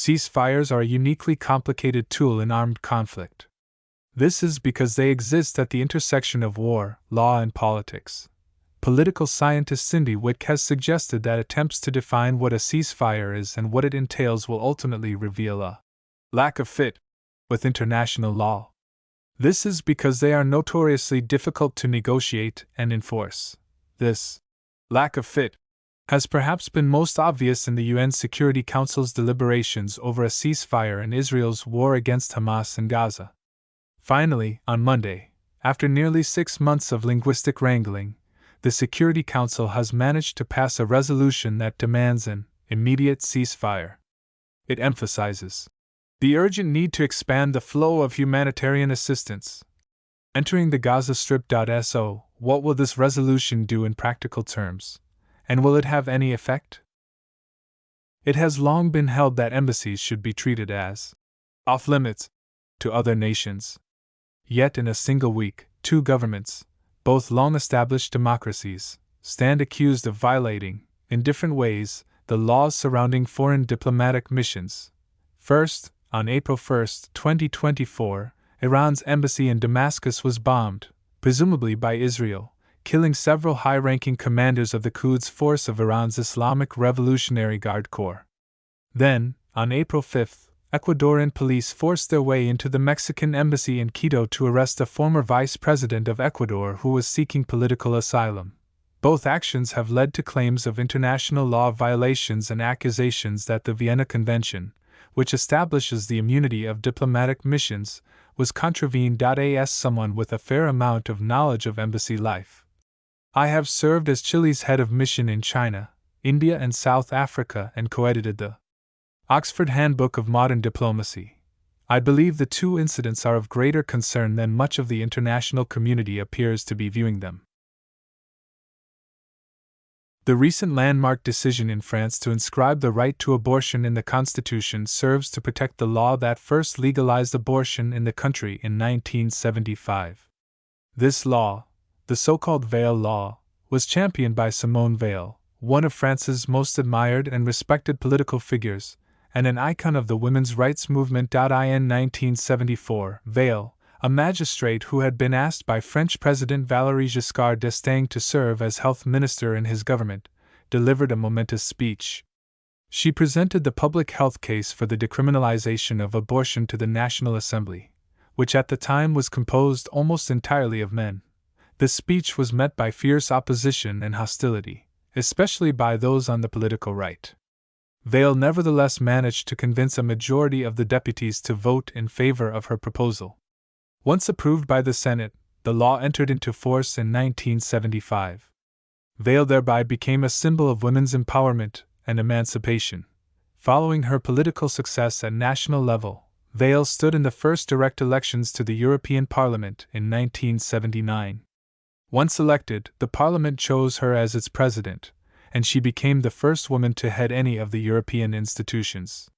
Ceasefires are a uniquely complicated tool in armed conflict. This is because they exist at the intersection of war, law, and politics. Political scientist Cindy Wick has suggested that attempts to define what a ceasefire is and what it entails will ultimately reveal a lack of fit with international law. This is because they are notoriously difficult to negotiate and enforce. This lack of fit has perhaps been most obvious in the UN Security Council's deliberations over a ceasefire in Israel's war against Hamas in Gaza. Finally, on Monday, after nearly 6 months of linguistic wrangling, the Security Council has managed to pass a resolution that demands an immediate ceasefire. It emphasizes the urgent need to expand the flow of humanitarian assistance. Entering the Gaza Strip. So, what will this resolution do in practical terms? And will it have any effect? It has long been held that embassies should be treated as off-limits to other nations. Yet in a single week, 2 governments, both long-established democracies, stand accused of violating, in different ways, the laws surrounding foreign diplomatic missions. First, on April 1, 2024, Iran's embassy in Damascus was bombed, presumably by Israel, killing several high-ranking commanders of the Quds Force of Iran's Islamic Revolutionary Guard Corps. Then, on April 5, Ecuadorian police forced their way into the Mexican embassy in Quito to arrest a former vice president of Ecuador who was seeking political asylum. Both actions have led to claims of international law violations and accusations that the Vienna Convention, which establishes the immunity of diplomatic missions, was contravened. As someone with a fair amount of knowledge of embassy life, I have served as Chile's head of mission in China, India, and South Africa and co-edited the Oxford Handbook of Modern Diplomacy. I believe the 2 incidents are of greater concern than much of the international community appears to be viewing them. The recent landmark decision in France to inscribe the right to abortion in the Constitution serves to protect the law that first legalized abortion in the country in 1975. This law, the so-called Veil Law, was championed by Simone Veil, one of France's most admired and respected political figures, and an icon of the women's rights movement. In 1974, Veil, a magistrate who had been asked by French President Valéry Giscard d'Estaing to serve as health minister in his government, delivered a momentous speech. She presented the public health case for the decriminalization of abortion to the National Assembly, which at the time was composed almost entirely of men. The speech was met by fierce opposition and hostility, especially by those on the political right. Veil nevertheless managed to convince a majority of the deputies to vote in favor of her proposal. Once approved by the Senate, the law entered into force in 1975. Veil thereby became a symbol of women's empowerment and emancipation. Following her political success at national level, Veil stood in the first direct elections to the European Parliament in 1979. Once elected, the Parliament chose her as its president, and she became the first woman to head any of the European institutions.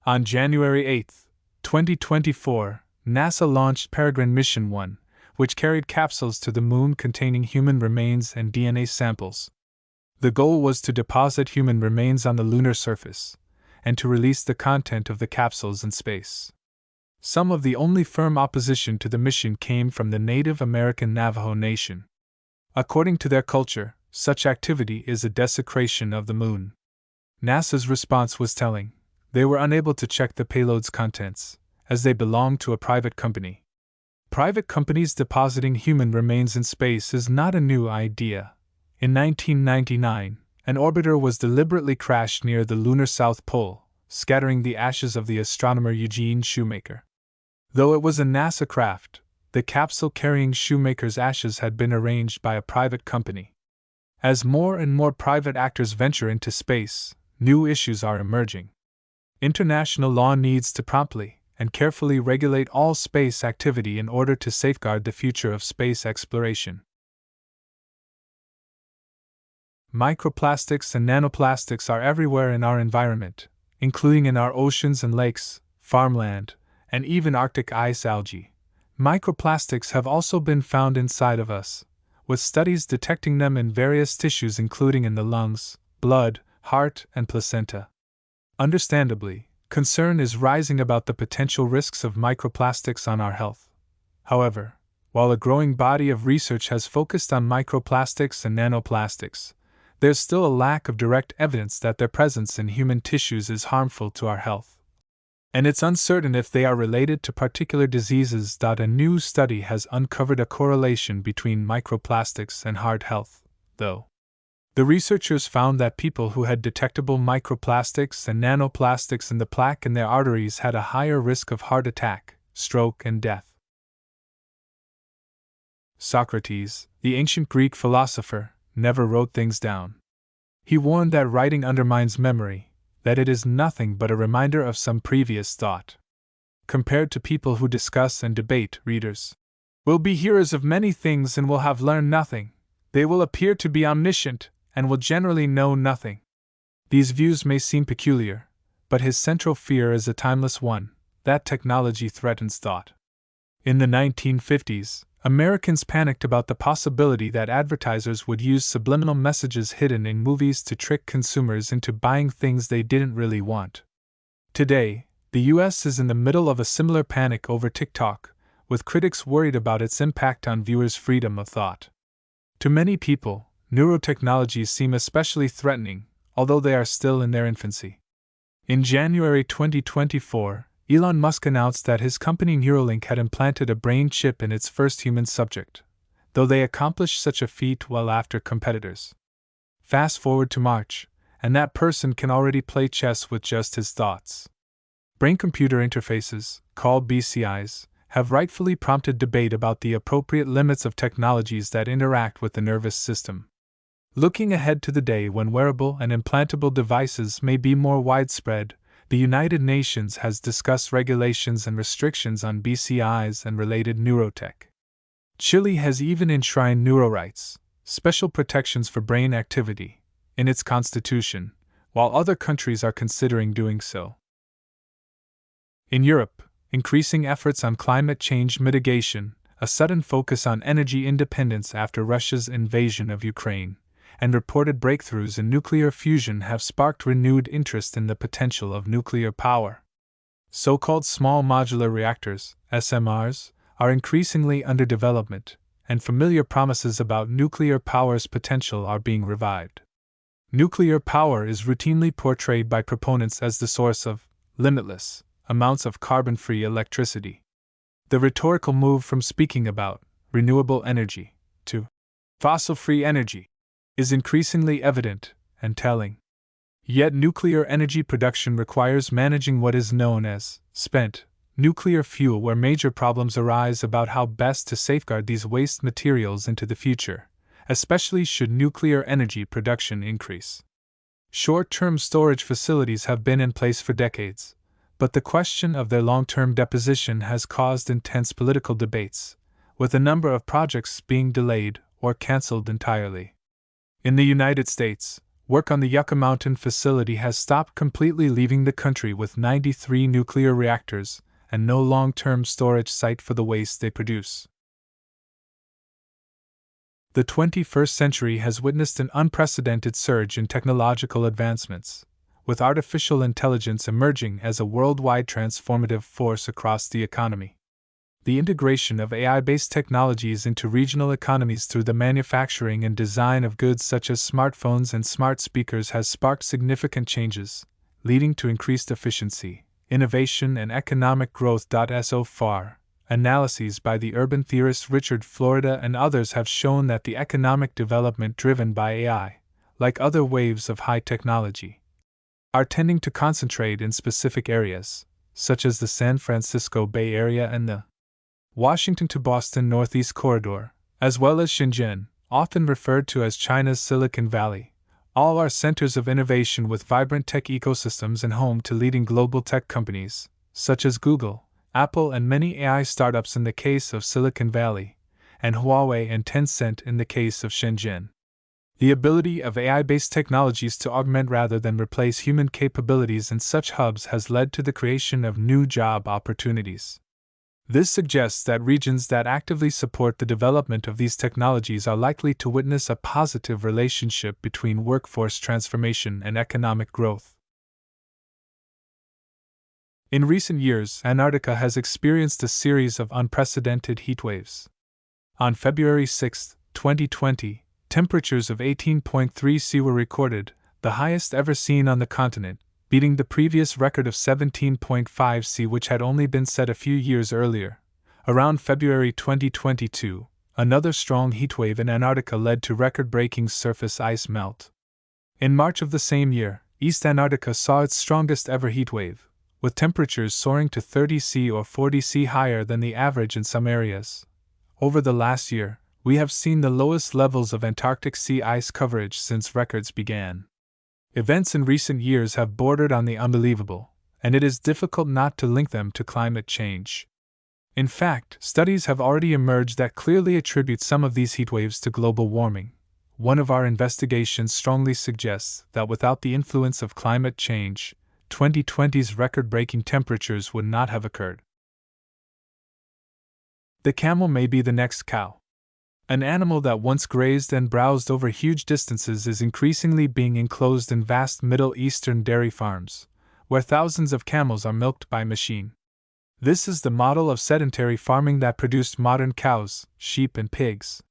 On January 8, 2024, NASA launched Peregrine Mission 1, which carried capsules to the Moon containing human remains and DNA samples. The goal was to deposit human remains on the lunar surface, and to release the content of the capsules in space. Some of the only firm opposition to the mission came from the Native American Navajo Nation. According to their culture, such activity is a desecration of the Moon. NASA's response was telling. They were unable to check the payload's contents, as they belonged to a private company. Private companies depositing human remains in space is not a new idea. In 1999, an orbiter was deliberately crashed near the lunar South Pole, scattering the ashes of the astronomer Eugene Shoemaker. Though it was a NASA craft, the capsule carrying Shoemaker's ashes had been arranged by a private company. As more and more private actors venture into space, new issues are emerging. International law needs to promptly and carefully regulate all space activity in order to safeguard the future of space exploration. Microplastics and nanoplastics are everywhere in our environment, including in our oceans and lakes, farmland, and even Arctic ice algae. Microplastics have also been found inside of us, with studies detecting them in various tissues including in the lungs, blood, heart, and placenta. Understandably, concern is rising about the potential risks of microplastics on our health. However, while a growing body of research has focused on microplastics and nanoplastics, there's still a lack of direct evidence that their presence in human tissues is harmful to our health. And it's uncertain if they are related to particular diseases. A new study has uncovered a correlation between microplastics and heart health, though. The researchers found that people who had detectable microplastics and nanoplastics in the plaque in their arteries had a higher risk of heart attack, stroke, and death. Socrates, the ancient Greek philosopher, never wrote things down. He warned that writing undermines memory, that it is nothing but a reminder of some previous thought. Compared to people who discuss and debate, readers will be hearers of many things and will have learned nothing. They will appear to be omniscient and will generally know nothing. These views may seem peculiar, but his central fear is a timeless one, that technology threatens thought. In the 1950s, Americans panicked about the possibility that advertisers would use subliminal messages hidden in movies to trick consumers into buying things they didn't really want. Today, the US is in the middle of a similar panic over TikTok, with critics worried about its impact on viewers' freedom of thought. To many people, neurotechnologies seem especially threatening, although they are still in their infancy. In January 2024, Elon Musk announced that his company Neuralink had implanted a brain chip in its first human subject, though they accomplished such a feat well after competitors. Fast forward to March, and that person can already play chess with just his thoughts. Brain-computer interfaces, called BCIs, have rightfully prompted debate about the appropriate limits of technologies that interact with the nervous system. Looking ahead to the day when wearable and implantable devices may be more widespread, the United Nations has discussed regulations and restrictions on BCIs and related neurotech. Chile has even enshrined neurorights, special protections for brain activity, in its constitution, while other countries are considering doing so. In Europe, increasing efforts on climate change mitigation, a sudden focus on energy independence after Russia's invasion of Ukraine, and reported breakthroughs in nuclear fusion have sparked renewed interest in the potential of nuclear power. So-called small modular reactors, SMRs, are increasingly under development, and familiar promises about nuclear power's potential are being revived. Nuclear power is routinely portrayed by proponents as the source of limitless amounts of carbon-free electricity. The rhetorical move from speaking about renewable energy to fossil-free energy is increasingly evident and telling. Yet nuclear energy production requires managing what is known as spent nuclear fuel, where major problems arise about how best to safeguard these waste materials into the future, especially should nuclear energy production increase. Short-term storage facilities have been in place for decades, but the question of their long-term deposition has caused intense political debates, with a number of projects being delayed or cancelled entirely. In the United States, work on the Yucca Mountain facility has stopped completely, leaving the country with 93 nuclear reactors and no long-term storage site for the waste they produce. The 21st century has witnessed an unprecedented surge in technological advancements, with artificial intelligence emerging as a worldwide transformative force across the economy. The integration of AI-based technologies into regional economies through the manufacturing and design of goods such as smartphones and smart speakers has sparked significant changes, leading to increased efficiency, innovation, and economic growth. So far, analyses by the urban theorist Richard Florida and others have shown that the economic development driven by AI, like other waves of high technology, are tending to concentrate in specific areas, such as the San Francisco Bay Area and the Washington to Boston Northeast Corridor, as well as Shenzhen, often referred to as China's Silicon Valley. All are centers of innovation with vibrant tech ecosystems and home to leading global tech companies, such as Google, Apple, and many AI startups in the case of Silicon Valley, and Huawei and Tencent in the case of Shenzhen. The ability of AI-based technologies to augment rather than replace human capabilities in such hubs has led to the creation of new job opportunities. This suggests that regions that actively support the development of these technologies are likely to witness a positive relationship between workforce transformation and economic growth. In recent years, Antarctica has experienced a series of unprecedented heatwaves. On February 6, 2020, temperatures of 18.3 C were recorded, the highest ever seen on the continent, beating the previous record of 17.5 C, which had only been set a few years earlier. Around February 2022, another strong heatwave in Antarctica led to record-breaking surface ice melt. In March of the same year, East Antarctica saw its strongest ever heatwave, with temperatures soaring to 30 C or 40 C higher than the average in some areas. Over the last year, we have seen the lowest levels of Antarctic sea ice coverage since records began. Events in recent years have bordered on the unbelievable, and it is difficult not to link them to climate change. In fact, studies have already emerged that clearly attribute some of these heatwaves to global warming. One of our investigations strongly suggests that without the influence of climate change, 2020's record-breaking temperatures would not have occurred. The camel may be the next cow. An animal that once grazed and browsed over huge distances is increasingly being enclosed in vast Middle Eastern dairy farms, where thousands of camels are milked by machine. This is the model of sedentary farming that produced modern cows, sheep, and pigs.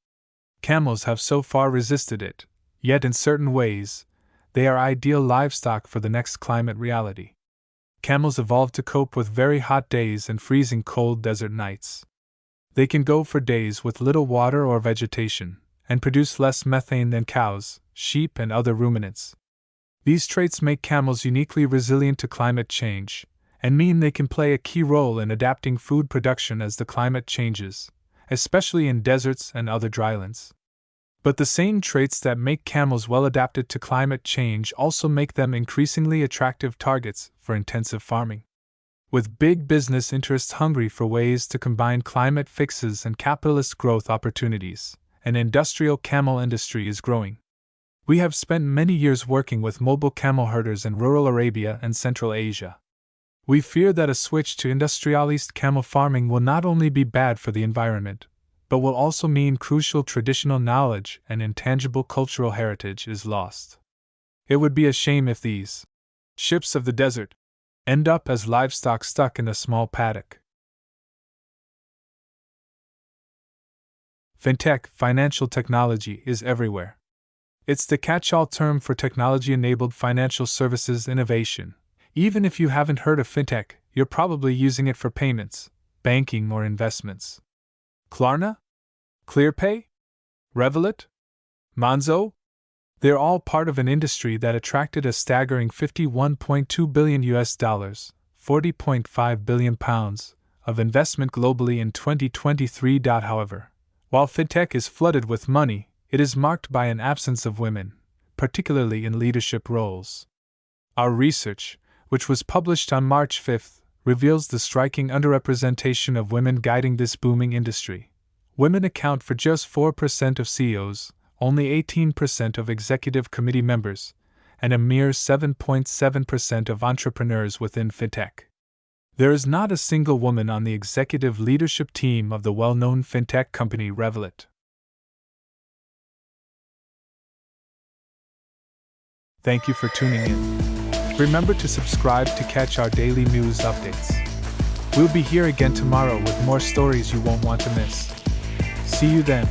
Camels have so far resisted it, yet in certain ways, they are ideal livestock for the next climate reality. Camels evolved to cope with very hot days and freezing cold desert nights. They can go for days with little water or vegetation, and produce less methane than cows, sheep, and other ruminants. These traits make camels uniquely resilient to climate change, and mean they can play a key role in adapting food production as the climate changes, especially in deserts and other drylands. But the same traits that make camels well adapted to climate change also make them increasingly attractive targets for intensive farming. With big business interests hungry for ways to combine climate fixes and capitalist growth opportunities, an industrial camel industry is growing. We have spent many years working with mobile camel herders in rural Arabia and Central Asia. We fear that a switch to industrialized camel farming will not only be bad for the environment, but will also mean crucial traditional knowledge and intangible cultural heritage is lost. It would be a shame if these ships of the desert end up as livestock stuck in a small paddock. Fintech, financial technology, is everywhere. It's the catch-all term for technology-enabled financial services innovation. Even if you haven't heard of fintech, you're probably using it for payments, banking, or investments. Klarna? ClearPay? Revolut? Monzo? They're all part of an industry that attracted a staggering $51.2 billion £40.5 billion of investment globally in 2023. However, while fintech is flooded with money, it is marked by an absence of women, particularly in leadership roles. Our research, which was published on March 5, reveals the striking underrepresentation of women guiding this booming industry. Women account for just 4% of CEOs, only 18% of executive committee members, and a mere 7.7% of entrepreneurs within fintech. There is not a single woman on the executive leadership team of the well-known fintech company Revolut. Thank you for tuning in. Remember to subscribe to catch our daily news updates. We'll be here again tomorrow with more stories you won't want to miss. See you then.